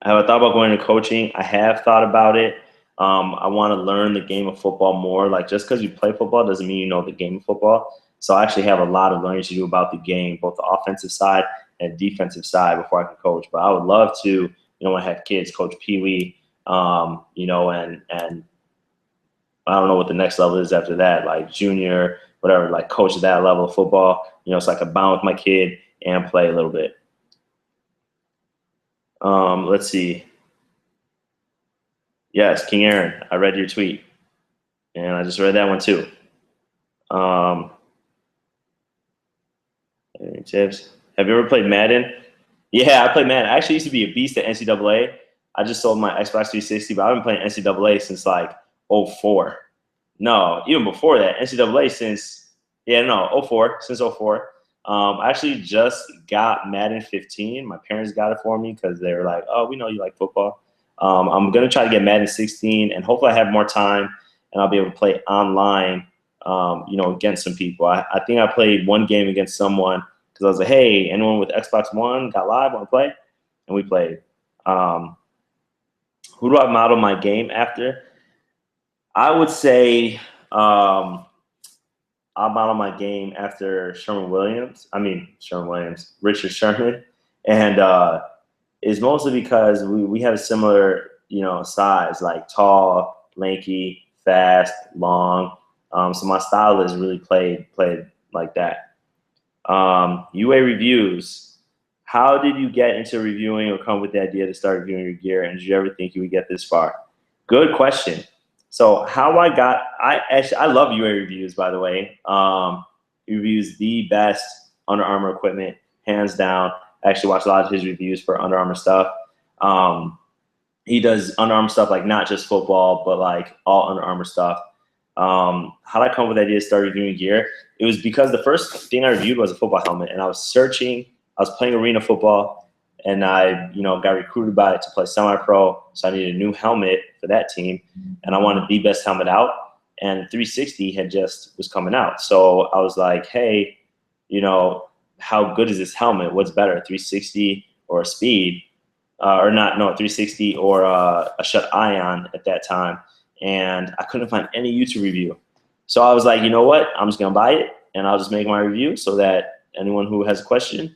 Have I thought about going into coaching? I have thought about it. I want to learn the game of football more. Like, just because you play football doesn't mean you know the game of football. So I actually have a lot of learning to do about the game, both the offensive side and defensive side before I can coach. But I would love to, when I have kids, coach Pee Wee, and I don't know what the next level is after that, like junior, whatever, like coach at that level of football, so I can bond with my kid and play a little bit. Let's see. Yes, King Aaron, I read your tweet, and I just read that one too. Any tips? Have you ever played Madden? Yeah, I played Madden. I actually used to be a beast at NCAA. I just sold my Xbox 360, but I've been playing NCAA since like '04. No, even before that, NCAA since, '04, since '04. I actually just got Madden 15. My parents got it for me because they were like, oh, we know you like football. I'm going to try to get Madden 16, and hopefully I have more time, and I'll be able to play online, against some people. I think I played one game against someone because I was like, hey, anyone with Xbox One got live, want to play? And we played. Who do I model my game after? I would say I'll model my game after Richard Sherman. And it's mostly because we have a similar, size, like tall, lanky, fast, long. So my style is really played like that. UA reviews. How did you get into reviewing or come with the idea to start reviewing your gear? And did you ever think you would get this far? Good question. So how I love UA reviews, by the way. He reviews the best Under Armour equipment, hands down. I actually watch a lot of his reviews for Under Armour stuff. He does Under Armour stuff, like not just football, but like all Under Armour stuff. How did I come up with the idea to start reviewing gear? It was because the first thing I reviewed was a football helmet, and I was searching. I was playing arena football, and I, got recruited by it to play semi-pro. So I needed a new helmet for that team, and I wanted the best helmet out. And 360 was coming out. So I was like, hey, how good is this helmet? What's better, 360 or a speed? 360 or a shut ion at that time. And I couldn't find any YouTube review. So I was like, you know what? I'm just going to buy it, and I'll just make my review so that anyone who has a question,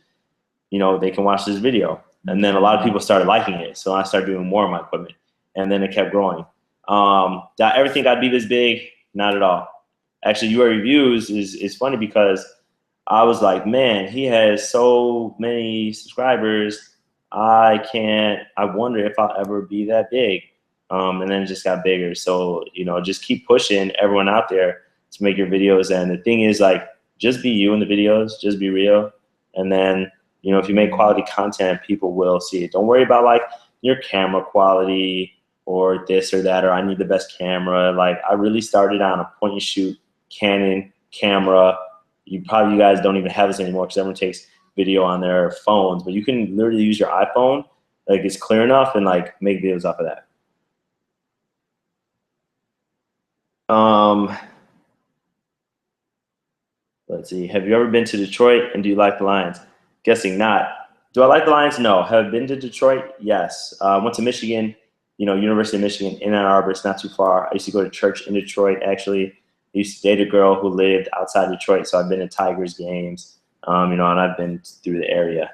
they can watch this video. And then a lot of people started liking it. So I started doing more of my equipment, and then it kept growing. Did I ever think I'd be this big? Not at all. Actually, UA reviews is funny because I was like, man, he has so many subscribers. I wonder if I'll ever be that big. And then it just got bigger. So, just keep pushing everyone out there to make your videos. And the thing is, like, just be you in the videos, just be real. And then, if you make quality content, people will see it. Don't worry about like your camera quality or this or that, or I need the best camera. Like, I really started on a point and shoot Canon camera. You guys don't even have this anymore because everyone takes video on their phones, but you can literally use your iPhone. Like, it's clear enough, and like make videos off of that. Let's see. Have you ever been to Detroit, and do you like the Lions? Guessing not. Do I like the Lions? No. Have I been to Detroit? Yes. I went to Michigan University of Michigan in Ann Arbor. It's not too far. I used to go to church in Detroit, actually. I used to date a girl who lived outside Detroit, so I've been to Tigers games, and I've been through the area.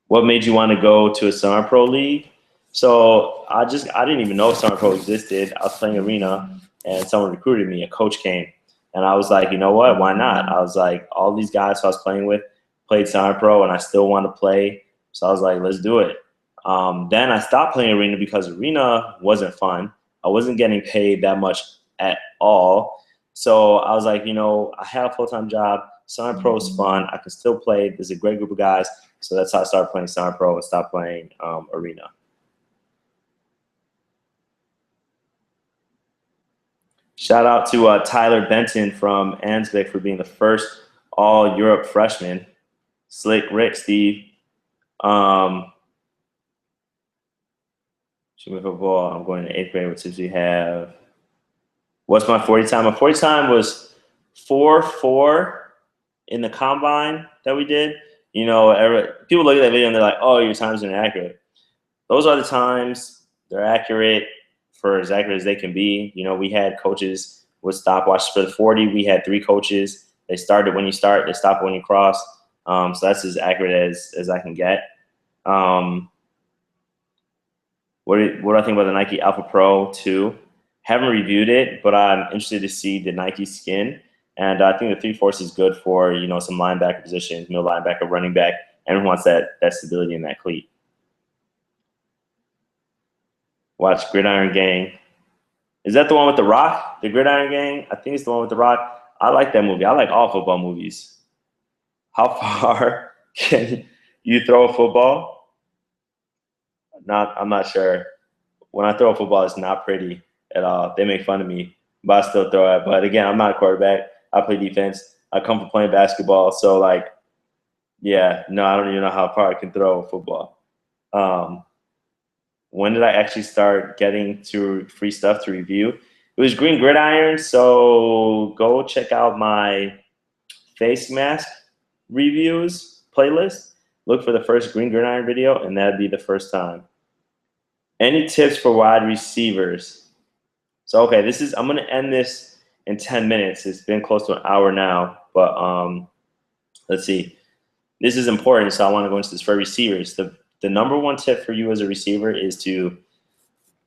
What made you want to go to a summer pro league? So I didn't even know summer pro existed. I was playing arena and someone recruited me. A coach came and I was like, you know what? Why not? I was like, all these guys who I was playing with played summer pro and I still want to play. So I was like, let's do it. Then I stopped playing arena because arena wasn't fun. I wasn't getting paid that much at all. So I was like, I have a full-time job. Summer pro is fun. I can still play. There's a great group of guys. So that's how I started playing summer pro and stopped playing arena. Shout out to Tyler Benton from Ansvik for being the first All-Europe freshman. Slick Rick, Steve. Shooting football. I'm going to 8th grade. What tips do you have? What's my 40 time? My 40 time was 4.4 in the combine that we did. People look at that video and they're like, oh, your times are inaccurate. Those are the times. They're accurate for as accurate as they can be. We had coaches with stopwatches for the 40. We had 3 coaches. They started when you start. They stop when you cross. So that's as accurate as I can get. What do I think about the Nike Alpha Pro 2? Haven't reviewed it, but I'm interested to see the Nike skin. And I think the 3/4 is good for, some linebacker positions, middle linebacker, running back. Everyone wants that stability in that cleat. Watch Gridiron Gang. Is that the one with The Rock? The Gridiron Gang? I think it's the one with The Rock. I like that movie. I like all football movies. How far can you throw a football? I'm not sure. When I throw a football, it's not pretty at all. They make fun of me, but I still throw it. But again, I'm not a quarterback. I play defense. I come from playing basketball. So I don't even know how far I can throw a football. When did I actually start getting to free stuff to review? It was Green Gridiron. So go check out my face mask reviews playlist. Look for the first Green Gridiron video, and that'd be the first time. Any tips for wide receivers? So, okay, I'm going to end this in 10 minutes. It's been close to an hour now, but let's see. This is important, so I want to go into this for receivers. The number one tip for you as a receiver is to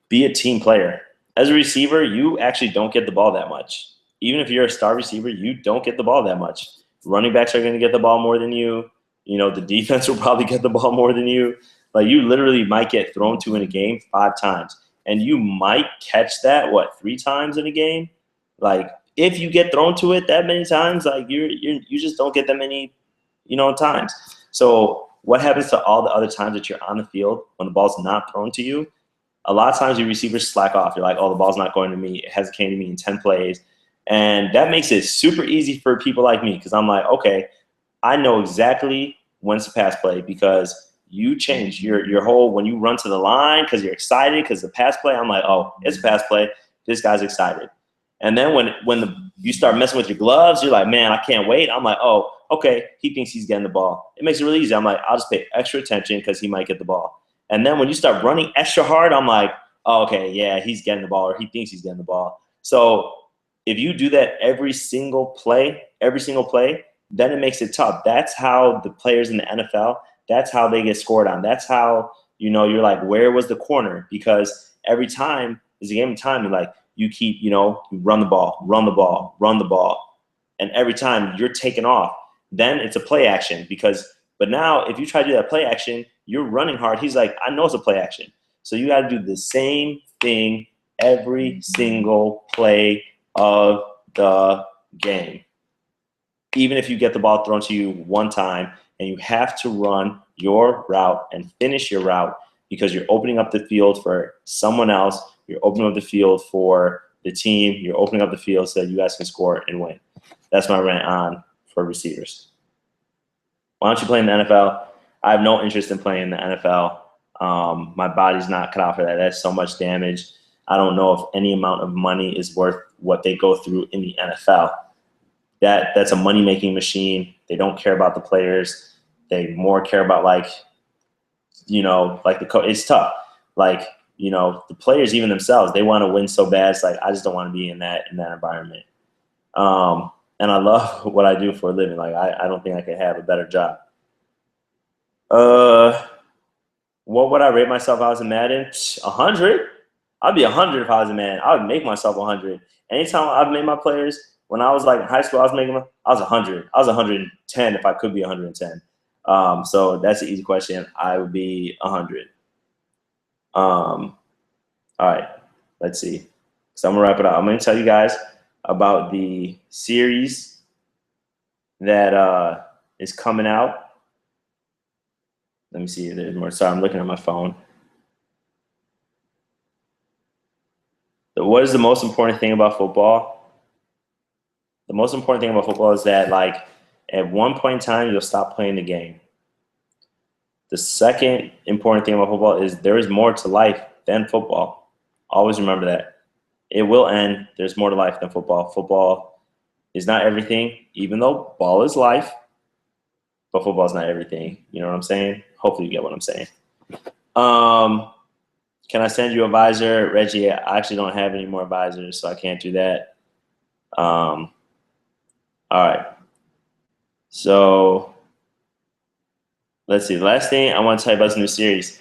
be a team player. As a receiver, you actually don't get the ball that much. Even if you're a star receiver, you don't get the ball that much. Running backs are going to get the ball more than you. The defense will probably get the ball more than you. You literally might get thrown to in a game 5 times. And you might catch that, 3 times in a game? If you get thrown to it that many times, you just don't get that many, times. So what happens to all the other times that you're on the field when the ball's not thrown to you? A lot of times your receivers slack off. You're like, oh, the ball's not going to me. It hasn't came to me in 10 plays. And that makes it super easy for people like me because I'm like, okay, I know exactly when it's a pass play because you change your whole, when you run to the line because you're excited because the pass play, I'm like, oh, it's a pass play. This guy's excited. And then when you start messing with your gloves, you're like, man, I can't wait. I'm like, oh, okay, he thinks he's getting the ball. It makes it really easy. I'm like, I'll just pay extra attention because he might get the ball. And then when you start running extra hard, I'm like, oh, okay, yeah, he's getting the ball or he thinks he's getting the ball. So if you do that every single play, then it makes it tough. That's how the players in the NFL, that's how they get scored on. That's how, you're like, where was the corner? Because every time is a game of time. You keep, you run the ball. And every time you're taken off, then it's a play action but now if you try to do that play action, you're running hard. He's like, I know it's a play action. So you got to do the same thing every single play of the game. Even if you get the ball thrown to you one time and you have to run your route and finish your route because you're opening up the field for someone else, you're opening up the field for the team, you're opening up the field so that you guys can score and win. That's my rant on for receivers. Why don't you play in the NFL? I have no interest in playing in the NFL. My body's not cut out for that. That's so much damage. I don't know if any amount of money is worth what they go through in the NFL. That's a money-making machine. They don't care about the players. They more care about like, you know, like the coach. It's tough. Like, you know, the players even themselves, they want to win so bad. It's like I just don't want to be in that environment. And I love what I do for a living. Like I don't think I could have a better job. What would I rate myself as a Madden? 100. I'd be 100 if I was a man. I would make myself 100. Anytime I've made my players, when I was like in high school, I was making them. I was 100. I was 110 if I could be 110. So that's an easy question. I would be 100. All right, let's see. So I'm gonna wrap it up. I'm gonna tell you guys about the series that is coming out. Let me see if there's more. Sorry, I'm looking at my phone. What is the most important thing about football? The most important thing about football is that, like, at one point in time, you'll stop playing the game. The second important thing about football is there is more to life than football. Always remember that. It will end. There's more to life than football. Football is not everything, even though ball is life, but football is not everything. You know what I'm saying? Hopefully you get what I'm saying. Can I send you a visor? Reggie, I actually don't have any more visors, so I can't do that. All right. So let's see. The last thing I want to tell you about this new series.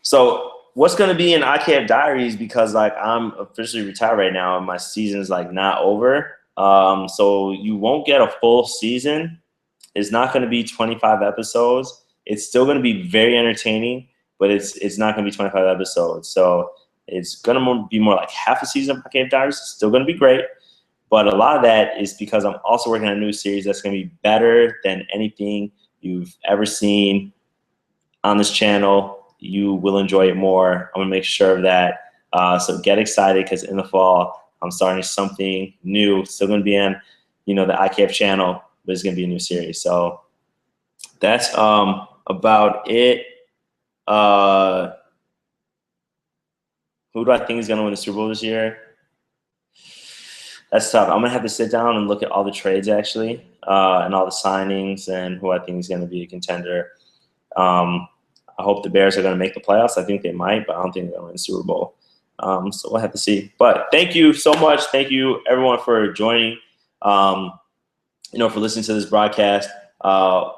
So what's going to be in IKF Diaries, because like I'm officially retired right now and my season is like not over. So you won't get a full season. It's not going to be 25 episodes. It's still going to be very entertaining, but it's not going to be 25 episodes. So it's going to be more like half a season of IKF Diaries. It's still going to be great. But a lot of that is because I'm also working on a new series that's going to be better than anything you've ever seen on this channel. You will enjoy it more. I'm going to make sure of that. So get excited, because in the fall, I'm starting something new. It's still going to be on, you know, the IKF channel, but it's going to be a new series. So that's about it. Who do I think is going to win the Super Bowl this year? That's tough. I'm going to have to sit down and look at all the trades, actually, and all the signings and who I think is going to be a contender. I hope the Bears are going to make the playoffs. I think they might, but I don't think they're going to win the Super Bowl. So we'll have to see. But thank you so much. Thank you, everyone, for joining, you know, for listening to this broadcast.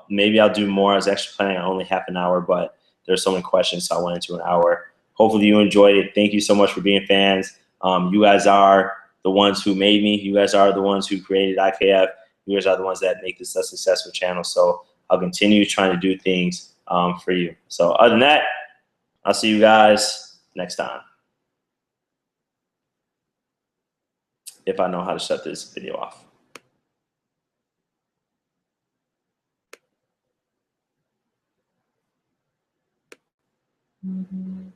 Maybe I'll do more. I was actually planning on only half an hour, but there's so many questions, so I went into an hour. Hopefully you enjoyed it. Thank you so much for being fans. You guys are the ones who made me. You guys are the ones who created IKF. You guys are the ones that make this a successful channel. So I'll continue trying to do things for you. So other than that, I'll see you guys next time, if I know how to shut this video off. Mm-hmm.